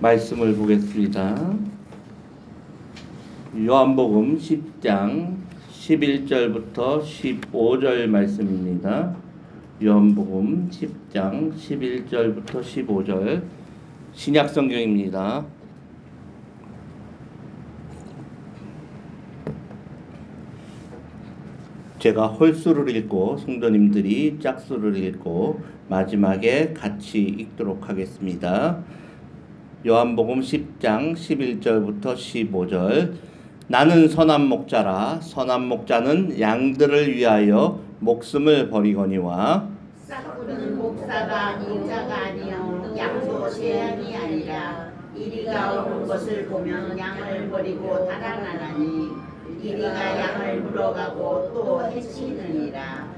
말씀을 보겠습니다. 요한복음 10장 11절부터 15절 말씀입니다. 요한복음 10장 11절부터 15절 신약성경입니다. 제가 홀수를 읽고 성도님들이 짝수를 읽고 마지막에 같이 읽도록 하겠습니다. 요한복음 10장 11절부터 15절. 나는 선한 목자라. 선한 목자는 양들을 위하여 목숨을 버리거니와 싹부는 목사가 인자가 아니요 양도 제한이 아니라 이리가 오는 것을 보면 양을 버리고 달아나나니 이리가 양을 물어가고 또 해치느니라.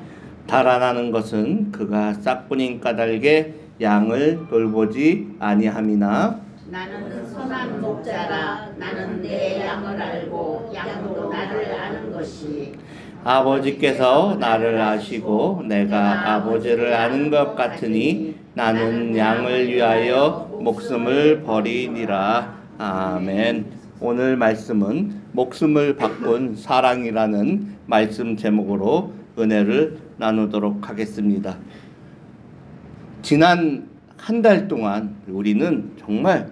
달아나는 것은 그가 싹뿐인 까닭에 양을 돌보지 아니함이나 나는 선한 목자라. 나는 내 양을 알고 양도 나를 아는 것이 아버지께서 나를 아시고 내가 아버지를 아는 것 같으니 나는 양을 위하여 목숨을 버리니라. 아멘. 오늘 말씀은 목숨을 바꾼 사랑이라는 말씀 제목으로 은혜를 나누도록 하겠습니다. 지난 한 달 동안 우리는 정말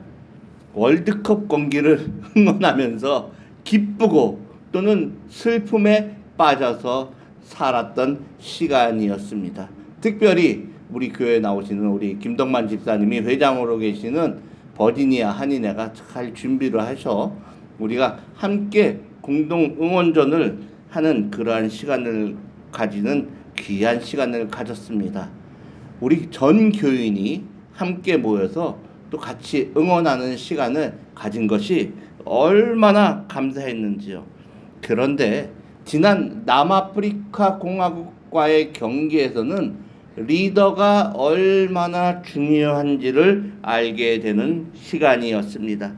월드컵 경기를 응원하면서 기쁘고 또는 슬픔에 빠져서 살았던 시간이었습니다. 특별히 우리 교회에 나오시는 우리 김덕만 집사님이 회장으로 계시는 버지니아 한인회가 잘 준비를 하셔 우리가 함께 공동 응원전을 하는 그러한 시간을 가지는 귀한 시간을 가졌습니다. 우리 전 교인이 함께 모여서 또 같이 응원하는 시간을 가진 것이 얼마나 감사했는지요. 그런데 지난 남아프리카 공화국과의 경기에서는 리더가 얼마나 중요한지를 알게 되는 시간이었습니다.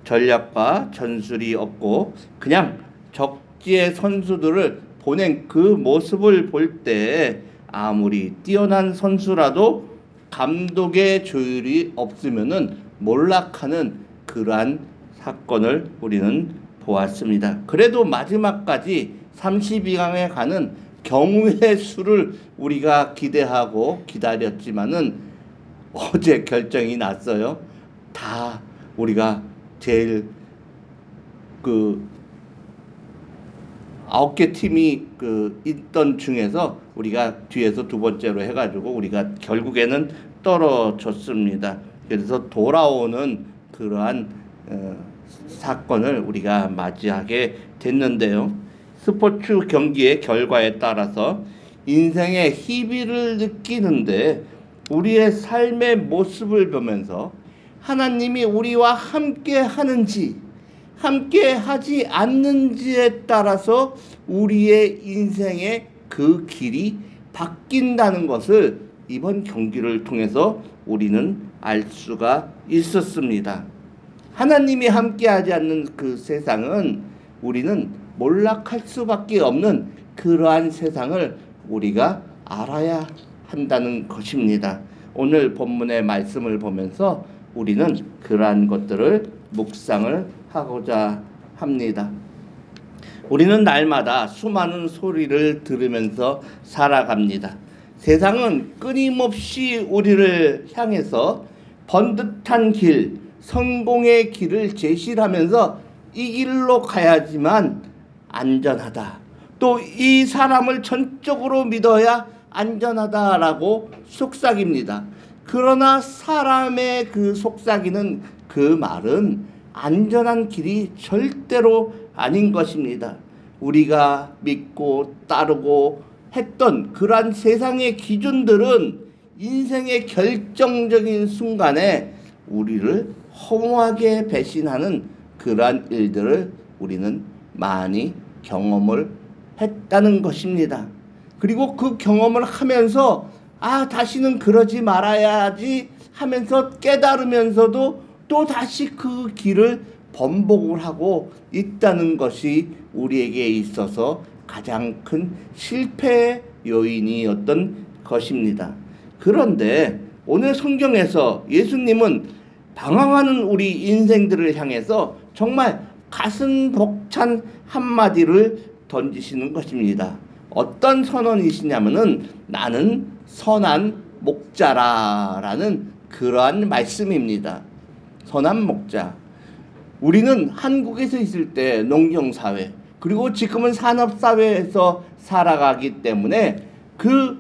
전략과 전술이 없고 그냥 적지의 선수들을 보낸 그 모습을 볼 때 아무리 뛰어난 선수라도 감독의 조율이 없으면은 몰락하는 그러한 사건을 우리는 보았습니다. 그래도 마지막까지 32강에 가는 경우의 수를 우리가 기대하고 기다렸지만은 어제 결정이 났어요. 다 우리가 제일 9개 팀이 있던 중에서 우리가 뒤에서 두 번째로 해가지고 우리가 결국에는 떨어졌습니다. 그래서 돌아오는 그러한 사건을 우리가 맞이하게 됐는데요. 스포츠 경기의 결과에 따라서 인생의 희비를 느끼는데 우리의 삶의 모습을 보면서 하나님이 우리와 함께 하는지 함께 하지 않는지에 따라서 우리의 인생의 그 길이 바뀐다는 것을 이번 경기를 통해서 우리는 알 수가 있었습니다. 하나님이 함께 하지 않는 그 세상은 우리는 몰락할 수밖에 없는 그러한 세상을 우리가 알아야 한다는 것입니다. 오늘 본문의 말씀을 보면서 우리는 그러한 것들을 묵상을 하고자 합니다. 우리는 날마다 수많은 소리를 들으면서 살아갑니다. 세상은 끊임없이 우리를 향해서 번듯한 길, 성공의 길을 제시하면서 이 길로 가야지만 안전하다. 또 이 사람을 전적으로 믿어야 안전하다라고 속삭입니다. 그러나 사람의 그 속삭이는 그 말은 안전한 길이 절대로 아닌 것입니다. 우리가 믿고 따르고 했던 그러한 세상의 기준들은 인생의 결정적인 순간에 우리를 허무하게 배신하는 그러한 일들을 우리는 많이 경험을 했다는 것입니다. 그리고 그 경험을 하면서 다시는 그러지 말아야지 하면서 깨달으면서도 또 다시 그 길을 번복을 하고 있다는 것이 우리에게 있어서 가장 큰 실패의 요인이었던 것입니다. 그런데 오늘 성경에서 예수님은 방황하는 우리 인생들을 향해서 정말 가슴 벅찬 한마디를 던지시는 것입니다. 어떤 선언이시냐면은 나는 선한 목자라라는 그러한 말씀입니다. 선한 목자. 우리는 한국에서 있을 때 농경사회, 그리고 지금은 산업사회에서 살아가기 때문에 그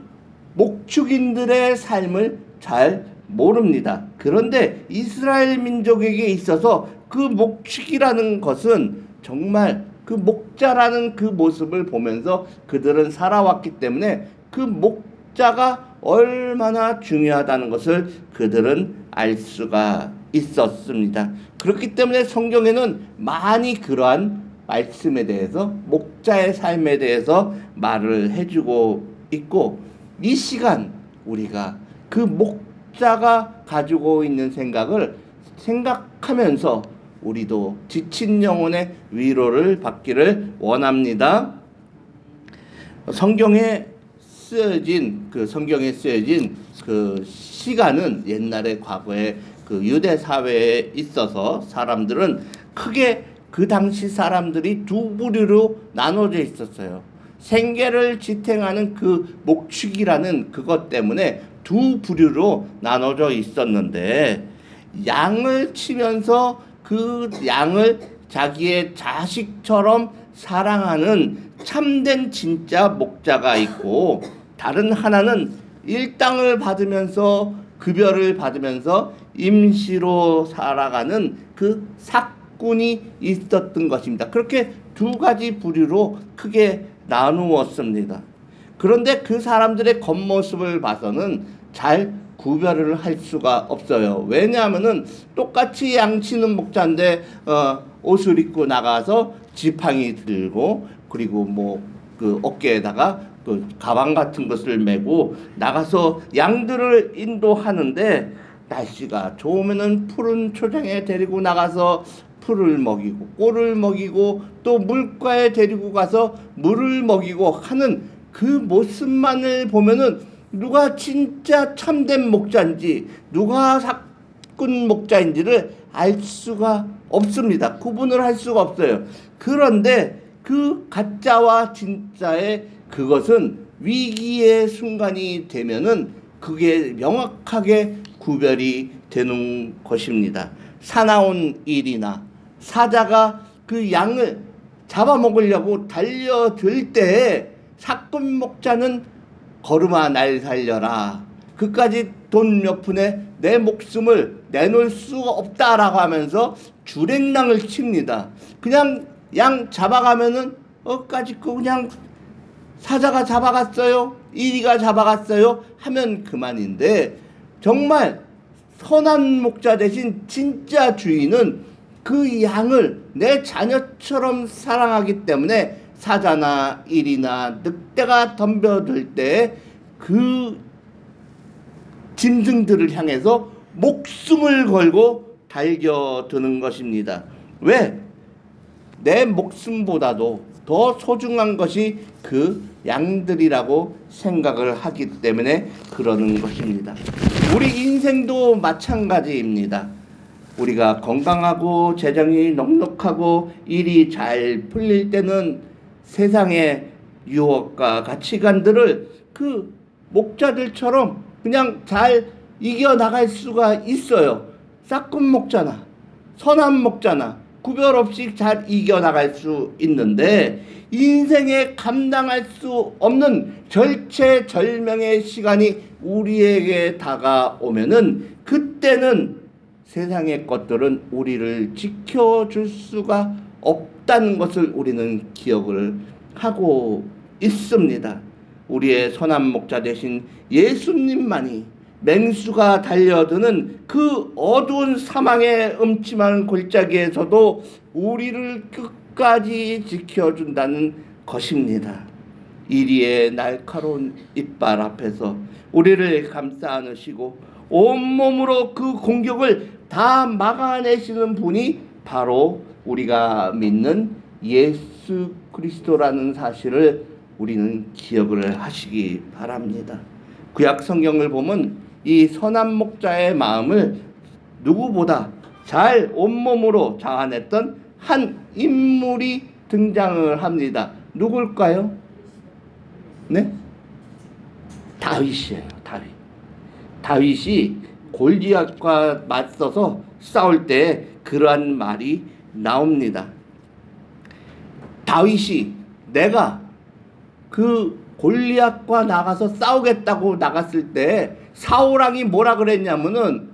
목축인들의 삶을 잘 모릅니다. 그런데 이스라엘 민족에게 있어서 그 목축이라는 것은 정말 그 목자라는 그 모습을 보면서 그들은 살아왔기 때문에 그 목자가 얼마나 중요하다는 것을 그들은 알 수가 있었습니다. 그렇기 때문에 성경에는 많이 그러한 말씀에 대해서, 목자의 삶에 대해서 말을 해주고 있고, 이 시간 우리가 그 목자가 가지고 있는 생각을 생각하면서 우리도 지친 영혼의 위로를 받기를 원합니다. 성경에 쓰여진 그 시간은 옛날에 과거에 그 유대 사회에 있어서 사람들은 크게 그 당시 사람들이 두 부류로 나눠져 있었어요. 생계를 지탱하는 그 목축이라는 그것 때문에 두 부류로 나눠져 있었는데, 양을 치면서 그 양을 자기의 자식처럼 사랑하는 참된 진짜 목자가 있고, 다른 하나는 일당을 받으면서 급여를 받으면서 임시로 살아가는 그 삭군이 있었던 것입니다. 그렇게 두 가지 부류로 크게 나누었습니다. 그런데 그 사람들의 겉모습을 봐서는 잘 구별을 할 수가 없어요. 왜냐하면은 똑같이 양치는 목자인데 옷을 입고 나가서 지팡이 들고, 그리고 뭐 그 어깨에다가 그 가방 같은 것을 메고 나가서 양들을 인도하는데, 날씨가 좋으면은 푸른 초장에 데리고 나가서 풀을 먹이고 꼴을 먹이고 또 물가에 데리고 가서 물을 먹이고 하는 그 모습만을 보면은 누가 진짜 참된 목자인지 누가 삭군 목자인지를 알 수가 없습니다. 구분을 할 수가 없어요. 그런데 그 가짜와 진짜의 그것은 위기의 순간이 되면은 그게 명확하게 구별이 되는 것입니다. 사나운 일이나 사자가 그 양을 잡아먹으려고 달려들 때에 삭군 목자는 걸음아 날 살려라, 그까지 돈 몇 푼에 내 목숨을 내놓을 수가 없다라고 하면서 주랭랑을 칩니다. 그냥 양 잡아가면은 까짓 거 그냥 사자가 잡아갔어요, 이리가 잡아갔어요 하면 그만인데, 정말 선한 목자 대신 진짜 주인은 그 양을 내 자녀처럼 사랑하기 때문에 사자나 일이나 늑대가 덤벼들 때 그 짐승들을 향해서 목숨을 걸고 달려드는 것입니다. 왜? 내 목숨보다도 더 소중한 것이 그 양들이라고 생각을 하기 때문에 그러는 것입니다. 우리 인생도 마찬가지입니다. 우리가 건강하고 재정이 넉넉하고 일이 잘 풀릴 때는 세상의 유혹과 가치관들을 그 목자들처럼 그냥 잘 이겨나갈 수가 있어요. 싹군 목자나 선한 목자나 구별 없이 잘 이겨나갈 수 있는데, 인생에 감당할 수 없는 절체절명의 시간이 우리에게 다가오면은 그때는 세상의 것들은 우리를 지켜줄 수가 없다는 것을 우리는 기억을 하고 있습니다. 우리의 선한 목자 되신 예수님만이 맹수가 달려드는 그 어두운 사망의 음침한 골짜기에서도 우리를 끝까지 지켜준다는 것입니다. 이리의 날카로운 이빨 앞에서 우리를 감싸 안으시고 온몸으로 그 공격을 다 막아내시는 분이 바로 우리가 믿는 예수 그리스도라는 사실을 우리는 기억을 하시기 바랍니다. 구약 성경을 보면 이 선한 목자의 마음을 누구보다 잘 온몸으로 자아냈던 한 인물이 등장을 합니다. 누굴까요? 네? 다윗이에요. 다윗이 골리앗과 맞서서 싸울 때 그러한 말이 나옵니다. 다윗이 내가 그 골리앗과 나가서 싸우겠다고 나갔을 때 사울왕이 뭐라 그랬냐면은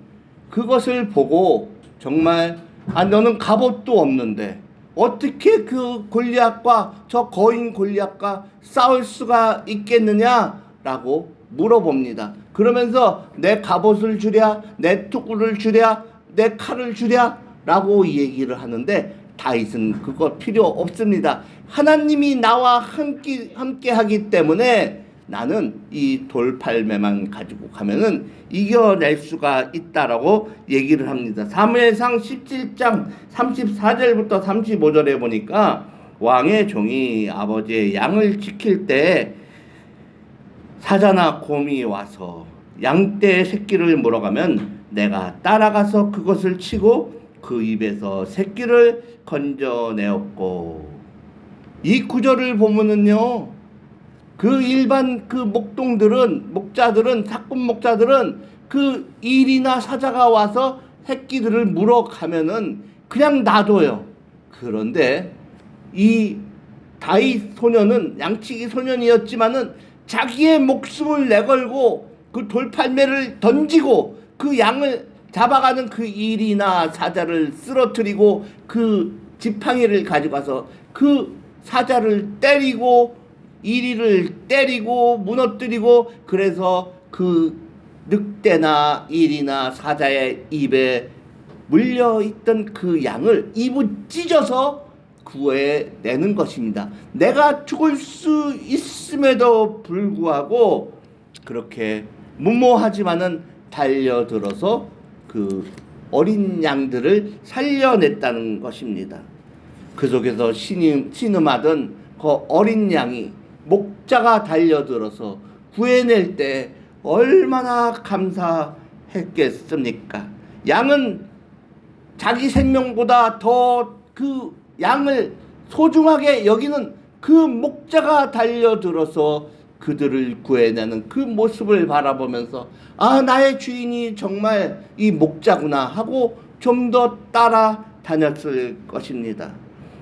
그것을 보고 정말 너는 갑옷도 없는데 어떻게 그 골리앗과 저 거인 골리앗과 싸울 수가 있겠느냐라고 물어봅니다. 그러면서 내 갑옷을 주랴, 내 투구를 주랴, 내 칼을 주랴 라고 얘기를 하는데 다윗은 그거 필요 없습니다. 하나님이 나와 함께 하기 때문에 나는 이 돌팔매만 가지고 가면은 이겨낼 수가 있다라고 얘기를 합니다. 사무엘상 17장 34절부터 35절에 보니까 왕의 종이 아버지의 양을 지킬 때 사자나 곰이 와서 양떼의 새끼를 물어가면 내가 따라가서 그것을 치고 그 입에서 새끼를 건져내었고, 이 구절을 보면은요, 그 일반 그 목자들은 사꾼 목자들은 그 일이나 사자가 와서 새끼들을 물어가면은 그냥 놔둬요. 그런데 이 다윗 소년은 양치기 소년이었지만은 자기의 목숨을 내걸고 그 돌팔매를 던지고 그 양을 잡아가는 그 일이나 사자를 쓰러뜨리고 그 지팡이를 가져가서 그 사자를 때리고 이리를 때리고 무너뜨리고, 그래서 그 늑대나 일이나 사자의 입에 물려있던 그 양을 입을 찢어서 구해내는 것입니다. 내가 죽을 수 있음에도 불구하고 그렇게 무모하지만은 달려들어서 그 어린 양들을 살려냈다는 것입니다. 그 속에서 신음하던 그 어린 양이 목자가 달려들어서 구해낼 때 얼마나 감사했겠습니까? 양은 자기 생명보다 더 그 양을 소중하게 여기는 그 목자가 달려들어서 그들을 구해내는 그 모습을 바라보면서 나의 주인이 정말 이 목자구나 하고 좀 더 따라다녔을 것입니다.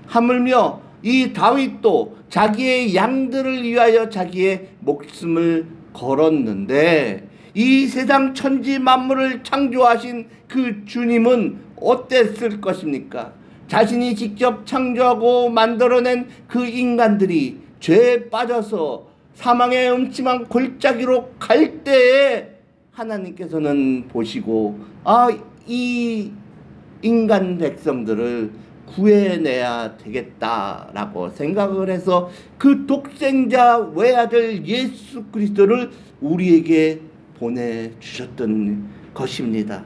하물며 이 다윗도 자기의 양들을 위하여 자기의 목숨을 걸었는데 이 세상 천지 만물을 창조하신 그 주님은 어땠을 것입니까? 자신이 직접 창조하고 만들어낸 그 인간들이 죄에 빠져서 사망의 음침한 골짜기로 갈 때에 하나님께서는 보시고 이 인간 백성들을 구해내야 되겠다라고 생각을 해서 그 독생자 외아들 예수 그리스도를 우리에게 보내주셨던 것입니다.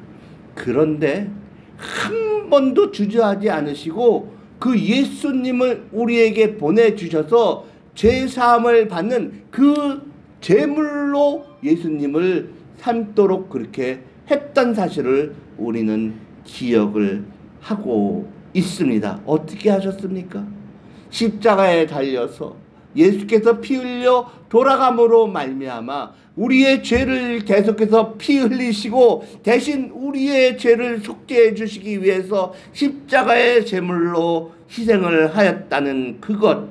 그런데 한 번도 주저하지 않으시고 그 예수님을 우리에게 보내주셔서 죄사함을 받는 그 제물로 예수님을 삼도록 그렇게 했던 사실을 우리는 기억을 하고 있습니다. 어떻게 하셨습니까? 십자가에 달려서 예수께서 피 흘려 돌아감으로 말미암아 우리의 죄를 계속해서 피 흘리시고 대신 우리의 죄를 속죄해 주시기 위해서 십자가의 제물로 희생을 하였다는 그것,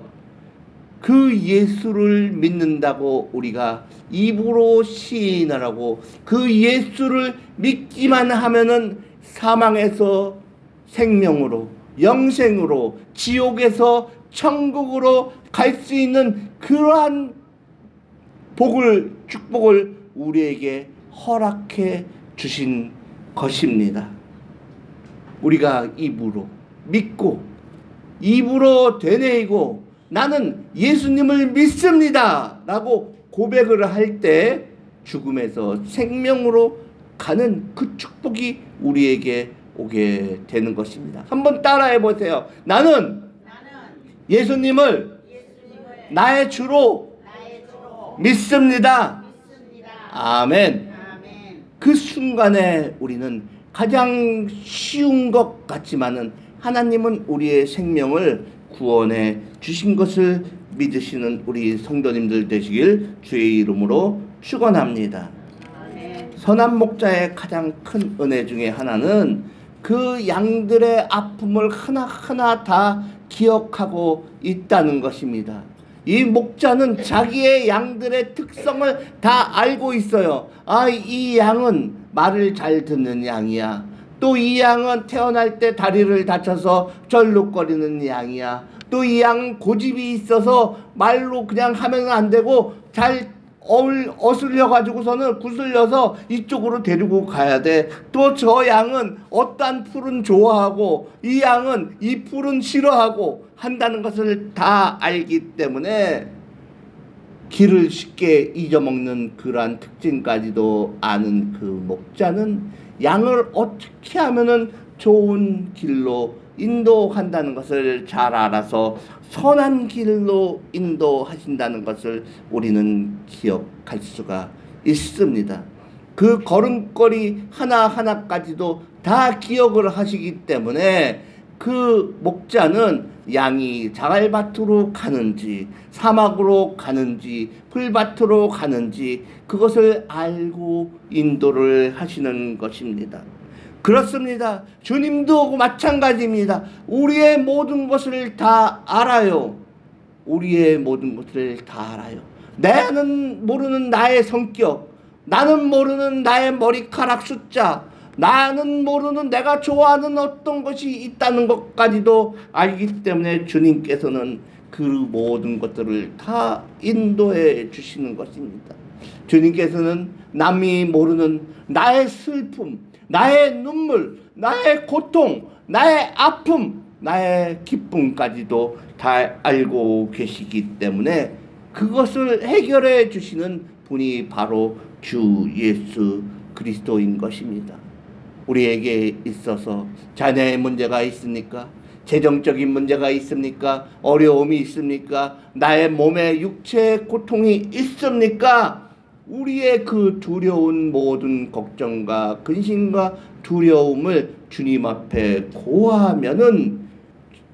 그 예수를 믿는다고 우리가 입으로 시인하라고 그 예수를 믿기만 하면은 사망에서 생명으로, 영생으로, 지옥에서 천국으로 갈 수 있는 그러한 축복을 우리에게 허락해 주신 것입니다. 우리가 입으로 믿고 입으로 되뇌이고 나는 예수님을 믿습니다 라고 고백을 할 때 죽음에서 생명으로 가는 그 축복이 우리에게 오게 되는 것입니다. 한번 따라해 보세요. 나는 예수님을 나의 주로 믿습니다. 아멘. 그 순간에 우리는 가장 쉬운 것 같지만은 하나님은 우리의 생명을 구원해 주신 것을 믿으시는 우리 성도님들 되시길 주의 이름으로 축원합니다. 선한 목자의 가장 큰 은혜 중에 하나는 그 양들의 아픔을 하나하나 다 기억하고 있다는 것입니다. 이 목자는 자기의 양들의 특성을 다 알고 있어요. 아, 이 양은 말을 잘 듣는 양이야. 또 이 양은 태어날 때 다리를 다쳐서 절룩거리는 양이야. 또 이 양은 고집이 있어서 말로 그냥 하면 안 되고 잘 어슬려 가지고서는 구슬려서 이쪽으로 데리고 가야 돼. 또 저 양은 어떠한 풀은 좋아하고 이 양은 이 풀은 싫어하고 한다는 것을 다 알기 때문에 길을 쉽게 잊어먹는 그러한 특징까지도 아는 그 목자는 양을 어떻게 하면은 좋은 길로 인도한다는 것을 잘 알아서 선한 길로 인도하신다는 것을 우리는 기억할 수가 있습니다. 그 걸음걸이 하나하나까지도 다 기억을 하시기 때문에 그 목자는 양이 자갈밭으로 가는지 사막으로 가는지 풀밭으로 가는지 그것을 알고 인도를 하시는 것입니다. 그렇습니다. 주님도 마찬가지입니다. 우리의 모든 것을 다 알아요. 우리의 모든 것을 다 알아요. 나는 모르는 나의 성격, 나는 모르는 나의 머리카락 숫자, 나는 모르는 내가 좋아하는 어떤 것이 있다는 것까지도 알기 때문에 주님께서는 그 모든 것들을 다 인도해 주시는 것입니다. 주님께서는 남이 모르는 나의 슬픔, 나의 눈물, 나의 고통, 나의 아픔, 나의 기쁨까지도 다 알고 계시기 때문에 그것을 해결해 주시는 분이 바로 주 예수 그리스도인 것입니다. 우리에게 있어서 자녀의 문제가 있습니까? 재정적인 문제가 있습니까? 어려움이 있습니까? 나의 몸에 육체의 고통이 있습니까? 우리의 그 두려운 모든 걱정과 근심과 두려움을 주님 앞에 고하면은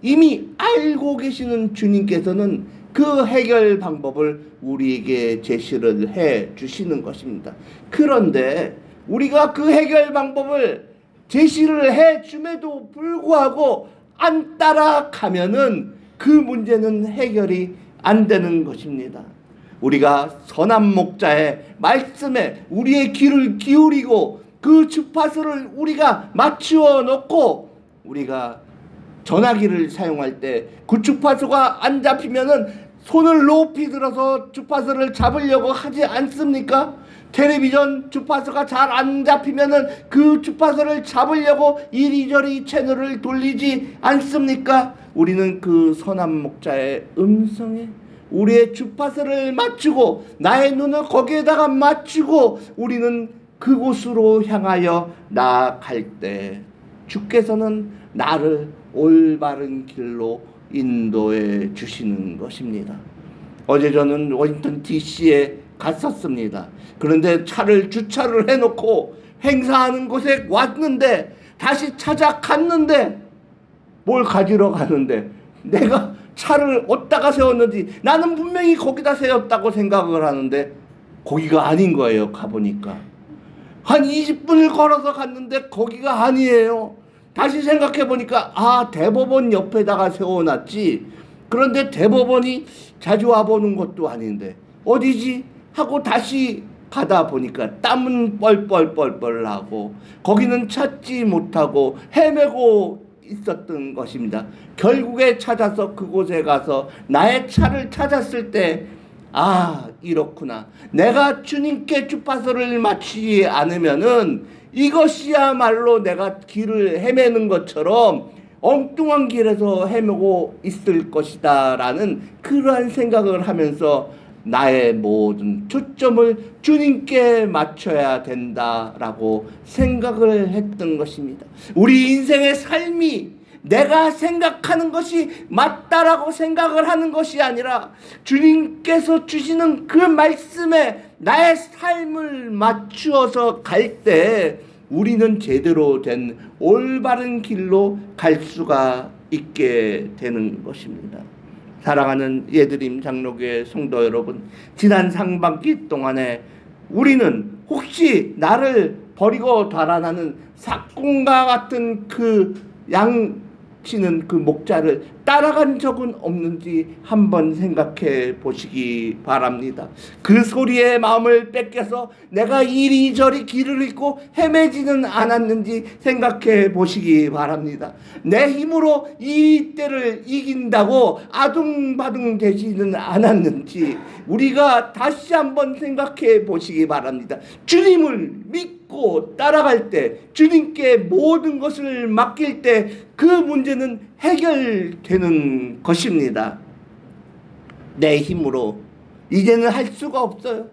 이미 알고 계시는 주님께서는 그 해결 방법을 우리에게 제시를 해 주시는 것입니다. 그런데 우리가 그 해결 방법을 제시를 해 줌에도 불구하고 안 따라가면은 그 문제는 해결이 안 되는 것입니다. 우리가 선한 목자의 말씀에 우리의 귀를 기울이고 그 주파수를 우리가 맞추어 놓고 우리가 전화기를 사용할 때 그 주파수가 안 잡히면은 손을 높이 들어서 주파수를 잡으려고 하지 않습니까? 텔레비전 주파수가 잘 안 잡히면은 그 주파수를 잡으려고 이리저리 채널을 돌리지 않습니까? 우리는 그 선한 목자의 음성에 우리의 주파수를 맞추고 나의 눈을 거기에다가 맞추고 우리는 그곳으로 향하여 나아갈 때 주께서는 나를 올바른 길로 인도해 주시는 것입니다. 어제 저는 워싱턴 DC에 갔었습니다. 그런데 차를 주차를 해놓고 행사하는 곳에 왔는데 다시 찾아갔는데 뭘 가지러 가는데 내가 차를 어디다가 세웠는지 나는 분명히 거기다 세웠다고 생각을 하는데 거기가 아닌 거예요. 가보니까 한 20분을 걸어서 갔는데 거기가 아니에요. 다시 생각해 보니까 아, 대법원 옆에다가 세워놨지. 그런데 대법원이 자주 와보는 것도 아닌데 어디지? 하고 다시 가다 보니까 땀은 뻘뻘뻘뻘 나고 거기는 찾지 못하고 헤매고 있었던 것입니다. 결국에 찾아서 그곳에 가서 나의 차를 찾았을 때 아, 이렇구나. 내가 주님께 주파수를 맞추지 않으면은 이것이야말로 내가 길을 헤매는 것처럼 엉뚱한 길에서 헤매고 있을 것이다 라는 그러한 생각을 하면서 나의 모든 초점을 주님께 맞춰야 된다라고 생각을 했던 것입니다. 우리 인생의 삶이 내가 생각하는 것이 맞다라고 생각을 하는 것이 아니라 주님께서 주시는 그 말씀에 나의 삶을 맞추어서 갈 때 우리는 제대로 된 올바른 길로 갈 수가 있게 되는 것입니다. 사랑하는 예드림 장로교회 성도 여러분, 지난 상반기 동안에 우리는 혹시 나를 버리고 달아나는 삭공과 같은 그 양치는 그 목자를 따라간 적은 없는지 한번 생각해 보시기 바랍니다. 그 소리에 마음을 뺏겨서 내가 이리저리 길을 잃고 헤매지는 않았는지 생각해 보시기 바랍니다. 내 힘으로 이 때를 이긴다고 아둥바둥 되지는 않았는지 우리가 다시 한번 생각해 보시기 바랍니다. 주님을 믿고 따라갈 때, 주님께 모든 것을 맡길 때 그 문제는 해결되는 것입니다. 내 힘으로 이제는 할 수가 없어요.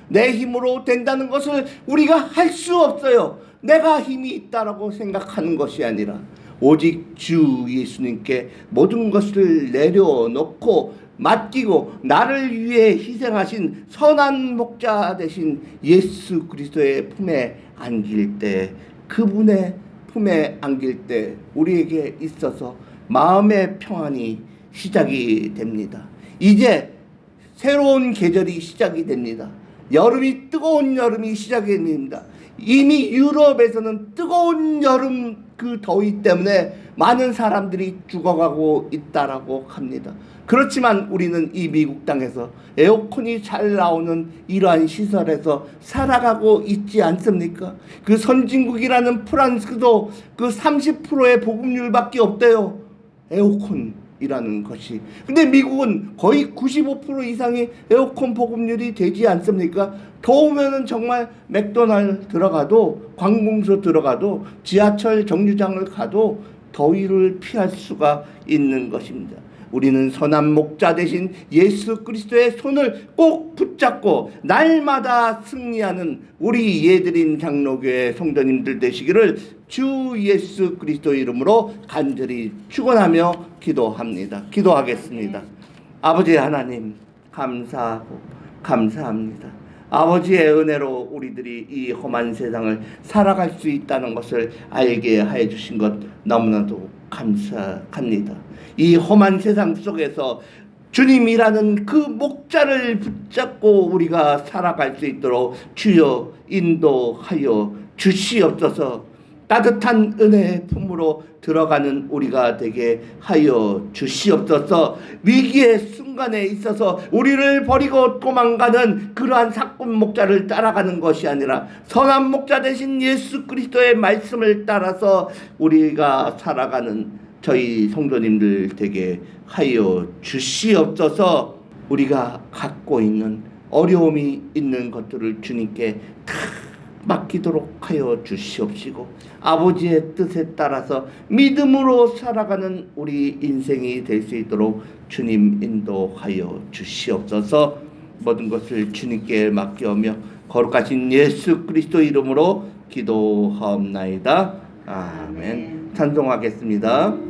내 힘으로 된다는 것을 우리가 할 수 없어요. 내가 힘이 있다라고 생각하는 것이 아니라 오직 주 예수님께 모든 것을 내려놓고 맡기고 나를 위해 희생하신 선한 목자 되신 예수 그리스도의 품에 안길 때, 그분의 품에 안길 때 우리에게 있어서 마음의 평안이 시작이 됩니다. 이제 새로운 계절이 시작이 됩니다. 여름이, 뜨거운 여름이 시작이 됩니다. 이미 유럽에서는 뜨거운 여름 그 더위 때문에 많은 사람들이 죽어가고 있다라고 합니다. 그렇지만 우리는 이 미국 땅에서 에어컨이 잘 나오는 이러한 시설에서 살아가고 있지 않습니까? 그 선진국이라는 프랑스도 그 30%의 보급률밖에 없대요. 에어컨이라는 것이. 근데 미국은 거의 95% 이상의 에어컨 보급률이 되지 않습니까? 더우면은 정말 맥도날드 들어가도, 관공서 들어가도, 지하철 정류장을 가도 더위를 피할 수가 있는 것입니다. 우리는 선한 목자 되신 예수 그리스도의 손을 꼭 붙잡고 날마다 승리하는 우리 예드림 장로교회 성도님들 되시기를 주 예수 그리스도 이름으로 간절히 축원하며 기도합니다. 기도하겠습니다. 아버지 하나님, 감사하고 감사합니다. 아버지의 은혜로 우리들이 이 험한 세상을 살아갈 수 있다는 것을 알게 하여 주신 것 너무나도 감사합니다. 이 험한 세상 속에서 주님이라는 그 목자를 붙잡고 우리가 살아갈 수 있도록 주여 인도하여 주시옵소서. 따뜻한 은혜의 품으로 들어가는 우리가 되게 하여 주시옵소서. 위기의 순간에 있어서 우리를 버리고 도망가는 그러한 사꾼 목자를 따라가는 것이 아니라 선한 목자 되신 예수 그리스도의 말씀을 따라서 우리가 살아가는 저희 성도님들 되게 하여 주시옵소서. 우리가 갖고 있는 어려움이 있는 것들을 주님께 다 맡기도록 하여 주시옵시고 아버지의 뜻에 따라서 믿음으로 살아가는 우리 인생이 될 수 있도록 주님 인도하여 주시옵소서. 모든 것을 주님께 맡겨오며 거룩하신 예수 그리스도 이름으로 기도하옵나이다. 아멘. 찬송하겠습니다.